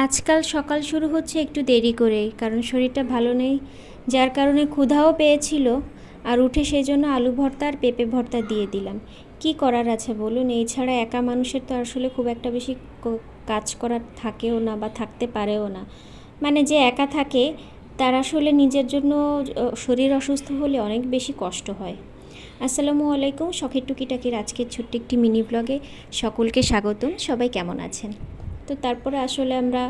আজকাল সকাল শুরু হচ্ছে একটু দেরি করেই, কারণ শরীরটা ভালো নেই, যার কারণে ক্ষুধাও পেয়েছিল। আর উঠে সেই জন্য আলু ভর্তা আর পেঁপে ভর্তা দিয়ে দিলাম। কি করার আছে বলুন, এই ছাড়া একা মানুষের তো আসলে খুব একটা বেশি কাজ করার থাকেও না বা থাকতে পারেও না। মানে যে একা থাকে তার আসলে নিজের জন্য শরীর অসুস্থ হলে অনেক বেশি কষ্ট হয়। আসসালামু আলাইকুম, শখের টুকিটাকির আজকের ছোট্ট একটি মিনি ব্লগে সকলকে স্বাগতম। সবাই কেমন আছেন? তো তারপরে আসলে আমরা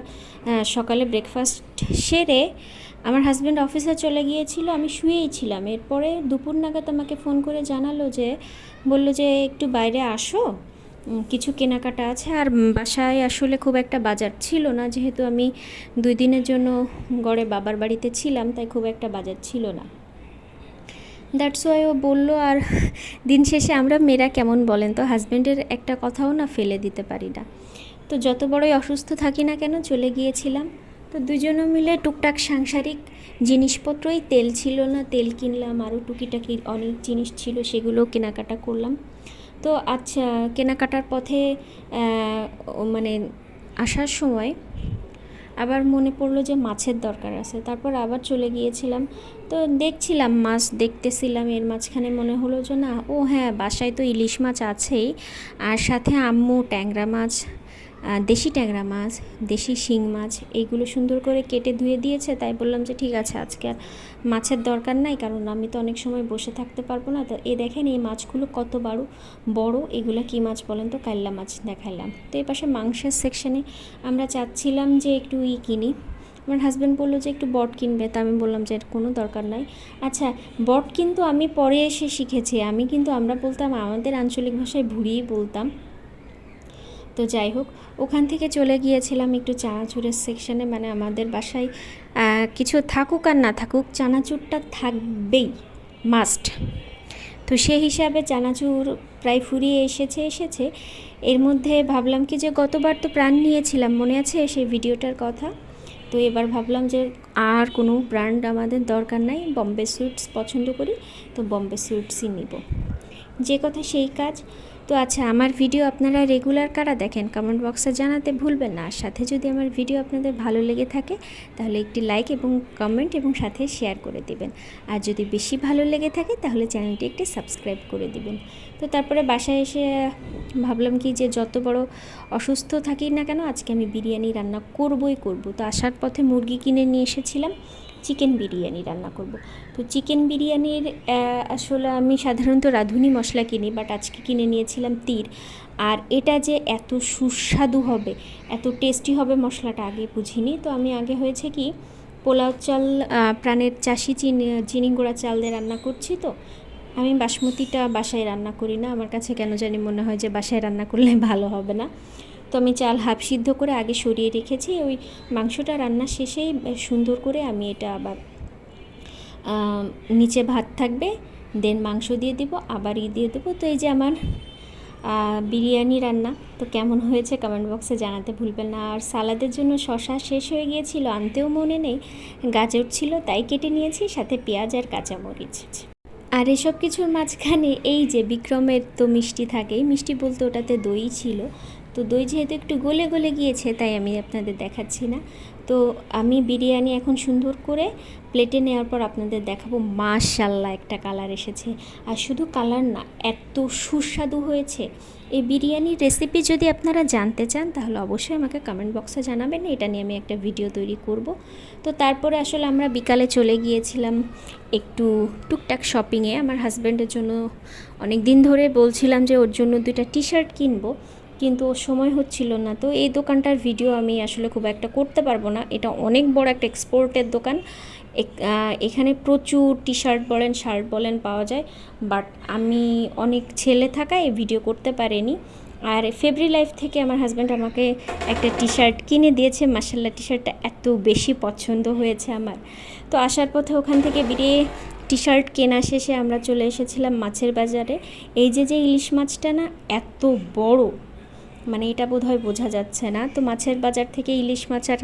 সকালে ব্রেকফাস্ট সেরে আমার হাজব্যান্ড অফিসে চলে গিয়েছিল, আমি শুয়েই ছিলাম। এরপরে দুপুর নাগাদ আমাকে ফোন করে জানালো যে, বলল যে একটু বাইরে আসো, কিছু কেনাকাটা আছে। আর বাসায় আসলে খুব একটা বাজার ছিল না, যেহেতু আমি 2 দিনের জন্য গড়ে বাবার বাড়িতে ছিলাম, তাই খুব একটা বাজার ছিল না। দ্যাটস ওয়াই ও বললো। আর দিন শেষে আমরা মেয়েরা কেমন বলেন তো, হাজব্যান্ডের একটা কথাও না ফেলে দিতে পারি না। তো যত বড়ই অসুস্থ থাকি না কেন চলে গিয়েছিলাম। তো দুজনে মিলে টুকটাক সাংসারিক জিনিসপত্রই, তেল ছিল না, তেল কিনলাম, আরও টুকিটাকি অনেক জিনিস ছিল, সেগুলো কেনাকাটা করলাম। তো আচ্ছা, কেনাকাটার পথে মানে আসার সময় আবার মনে পড়লো যে মাছের দরকার আছে, তারপর আবার চলে গিয়েছিলাম। তো দেখছিলাম, মাছ দেখতেছিলাম, এর মাঝখানে মনে হলো যে না, ও হ্যাঁ, বাসায় তো ইলিশ মাছ আছেই, আর সাথে আম্মু ট্যাংরা মাছ, দেশি ট্যাংরা মাছ, দেশি শিং মাছ, এইগুলো সুন্দর করে কেটে ধুয়ে দিয়েছে। তাই বললাম যে ঠিক আছে, আজকে আর মাছের দরকার নাই, কারণ আমি তো অনেক সময় বসে থাকতে পারবো না। তো দেখেন এই মাছগুলো কত বড়, এগুলো কী মাছ বলেন তো? কাল্লা মাছ দেখাইলাম। তো এই পাশে মাংসের সেকশানে আমরা চাচ্ছিলাম যে একটু কিনি। আমার হাজব্যান্ড বললো যে একটু বট কিনবে, তা আমি বললাম যে কোনো দরকার নাই। আচ্ছা, বট কিন্তু আমি পরে এসে শিখেছি, আমরা বলতাম, আমাদের আঞ্চলিক ভাষায় ভুড়িই বলতাম। তো যাই হোক, ওখান থেকে চলে গিয়েছিলাম একটু চানাচুরের সেকশানে। মানে আমাদের বাসায় কিছু থাকুক আর না থাকুক, চানাচুরটা থাকবেই, মাস্ট। তো সেই হিসাবে চানাচুর প্রায় ফুরিয়ে এসেছে। এর মধ্যে ভাবলাম কি যে গতবার তো প্রাণ নিয়েছিলাম, মনে আছে সেই ভিডিওটার কথা। তো এবার ভাবলাম যে আর কোনো ব্র্যান্ড আমাদের দরকার নাই, বম্বে সুইটস পছন্দ করি, তো বম্বে সুইটসই নিব। যে কথা সেই কাজ। তো আচ্ছা, আমার ভিডিও আপনারা রেগুলার কারা দেখেন কমেন্ট বক্সে জানাতে ভুলবেন না। আর সাথে যদি আমার ভিডিও আপনাদের ভালো লেগে থাকে তাহলে একটি লাইক এবং কমেন্ট এবং সাথে শেয়ার করে দিবেন। আর যদি বেশি ভালো লেগে থাকে তাহলে চ্যানেলটি একটি সাবস্ক্রাইব করে দিবেন। তো তারপরে বাসায় এসে ভাবলাম কি যে যত বড় অসুস্থ থাকি না কেন, আজকে আমি বিরিয়ানি রান্না করবই করব। তো আসার পথে মুরগি কিনে নিয়ে এসেছিলাম, চিকেন বিরিয়ানি রান্না করব। তো চিকেন বিরিয়ানির আসলে আমি সাধারণত রাঁধুনি মশলা কিনি, বাট আজকে কিনে নিয়েছিলাম তীর। আর এটা যে এত সুস্বাদু হবে, এত টেস্টি হবে, মশলাটা আগে বুঝিনি। তো আমি আগে হয়েছে কি, পোলাও চাল, প্রাণের চাষি চিনি গুঁড়া চাল দিয়ে রান্না করছি। তো আমি বাসমতিটা বাসায় রান্না করি না, আমার কাছে কেন জানি মনে হয় যে বাসায় রান্না করলে ভালো হবে না। তো আমি চাল হাফ সিদ্ধ করে আগে সরিয়ে রেখেছি। ওই মাংসটা রান্না শেষেই সুন্দর করে আমি এটা আবার নিচে ভাত থাকবে, দেন মাংস দিয়ে দিব, আবার দিয়ে দেবো। তো এই যে আমার বিরিয়ানি রান্না। তো কেমন হয়েছে কমেন্ট বক্সে জানাতে ভুলবেন না। আর সালাদের জন্য শসা শেষ হয়ে গিয়েছিল, আনতেও মনে নেই, গাজর ছিল তাই কেটে নিয়েছি, সাথে পেঁয়াজ আর কাঁচামরিচ। আর এসব কিছুর মাঝখানে এই যে বিক্রমের তো মিষ্টি থাকেই, মিষ্টি বলতে ওটাতে দই ছিল। তো দই যেহেতু একটু গলে গলে গিয়েছে, তাই আমি আপনাদের দেখাচ্ছি না। তো আমি বিরিয়ানি এখন সুন্দর করে প্লেটে নেওয়ার পর আপনাদের দেখাবো। মাশাআল্লাহ, একটা কালার এসেছে। আর শুধু কালার না, এত সুস্বাদু হয়েছে। এই বিরিয়ানির রেসিপি যদি আপনারা জানতে চান তাহলে অবশ্যই আমাকে কমেন্ট বক্সে জানাবেন, এটা নিয়ে আমি একটা ভিডিও তৈরি করব। তো তারপরে আসলে আমরা বিকালে চলে গিয়েছিলাম একটু টুকটাক শপিংয়ে। আমার হাজব্যান্ডের জন্য অনেক দিন ধরে বলছিলাম যে ওর জন্য 2টা টি শার্ট কিনবো, কিন্তু ওর সময় হচ্ছিল না। তো এই দোকানটার ভিডিও আমি আসলে খুব একটা করতে পারবো না, এটা অনেক বড় একটা এক্সপোর্টের দোকান। এখানে প্রচুর টি শার্ট বলেন, শার্ট বলেন পাওয়া যায়, বাট আমি অনেক ছেলে থাকায় ভিডিও করতে পারিনি। আর ফেব্রি লাইফ থেকে আমার হাজব্যান্ড আমাকে একটা টি শার্ট কিনে দিয়েছে, মাশাআল্লাহ, টি শার্টটা এত বেশি পছন্দ হয়েছে আমার। তো আসার পথে ওখান থেকে বেরিয়ে টি শার্ট কেনা শেষে আমরা চলে এসেছিলাম মাছের বাজারে। এই যে ইলিশ মাছটা না, এত বড়, মানে এটা বোধহয় বোঝা যাচ্ছে না। তো মাছের বাজার থেকে ইলিশ মাছ আর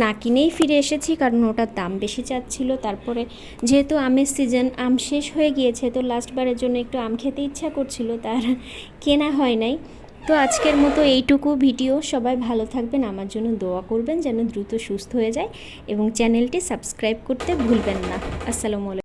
না কিনেই ফিরে এসেছি, কারণ ওটার দাম বেশি চাচ্ছিল। তারপরে যেহেতু আমের সিজন, আম শেষ হয়ে গিয়েছে, তো লাস্টবারের জন্য একটু আম খেতে ইচ্ছা করছিল, তার কেনা হয় নাই। তো আজকের মতো এইটুকু ভিডিও। সবাই ভালো থাকবেন, আমার জন্য দোয়া করবেন যেন দ্রুত সুস্থ হয়ে যায় এবং চ্যানেলটি সাবস্ক্রাইব করতে ভুলবেন না। আসসালামু আলাইকুম।